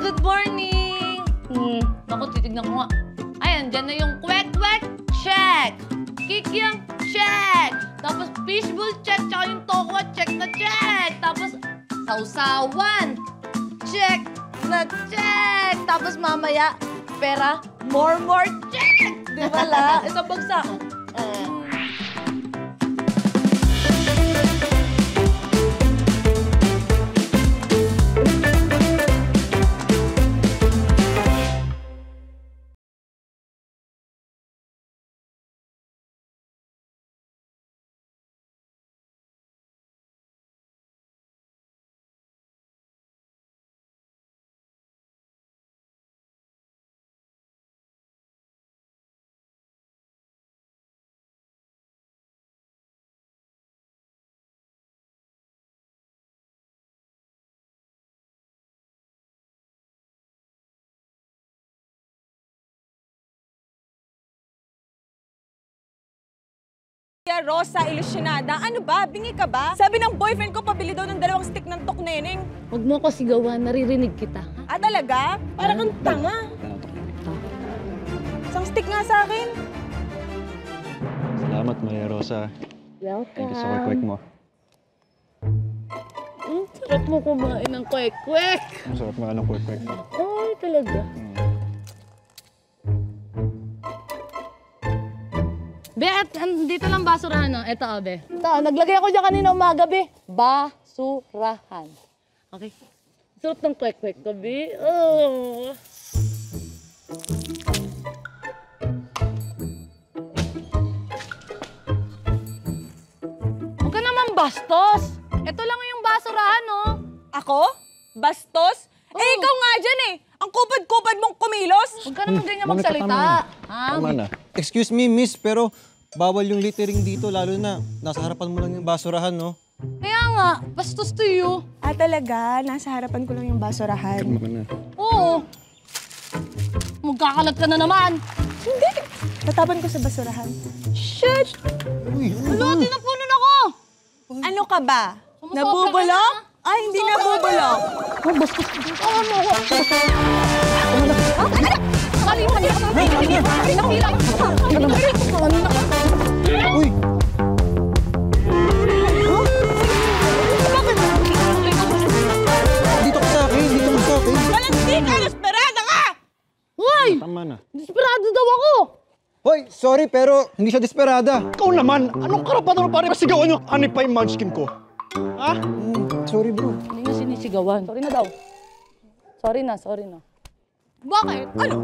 good morning! Naku, titignan ko nga. Ayan, dyan na yung kwek-kwek, check! Kikyang, check! Tapos fishbowl, check! Tsaka yung tokwa, check na check! Tapos sausawan, check na check! Tapos mamaya, pera, more, check! Di ba la? Isang bagsak. Rosa, ilusyonada. Ano ba? Bingi ka ba? Sabi ng boyfriend ko, pabili daw ng 2 stick ng tok neneng. Huwag mo ko sigawan, naririnig kita. Ah, talaga? Para kang tanga. Isang stick nga sa akin. Salamat, Maria Rosa. Welcome. Thank you sa kwek-kwek mo. Sarap mo kumain ng kwek-kwek. Ang sarap nga ng kwek-kwek mo. Ay, talaga. Be, at dito lang basurahan, no? Ito, be. Ito, naglagay ako dyan kanina umaga, be. Basurahan. Okay? Sarap ng kwek-kwek ko, be. Oh. Huwag ka naman bastos. Ito lang yung basurahan, no? Ako? Bastos? Eh, ikaw nga dyan eh. Ang kupad-kupad mong kumilos. Huwag ka naman ganyan magsalita. Tama na. Excuse me, miss, pero bawal yung littering dito, lalo na nasa harapan mo lang yung basurahan, no? Kaya nga, bastos to you. Ah, talaga? Nasa harapan ko lang yung basurahan. Tama na. Oo. Magkakalat ka na naman. Hindi. Tatapan ko sa basurahan. Shit! Uy, Ano, tinapunan ako! Ano ka ba? Sumusobra Nabubulok? ka Ay, hindi nabubulok. Oh, bastos ka dito. Ano ako? Mali! uy! Dito ka sa akin, dito ka sa akin. Walang stick! Esperada ka! Hoy! Tama na. Desperado daw ako! Hoy, sorry, pero hindi siya desperada. Ikaw naman, anong karapatan mo pare masigawan yung anip pa yung munchkin ko? Ha? Sorry, bro. Hindi nga sinisigawan. Sorry na daw. Sorry na. Bakit? Ano?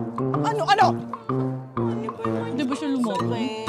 Hindi ba siya lumabas?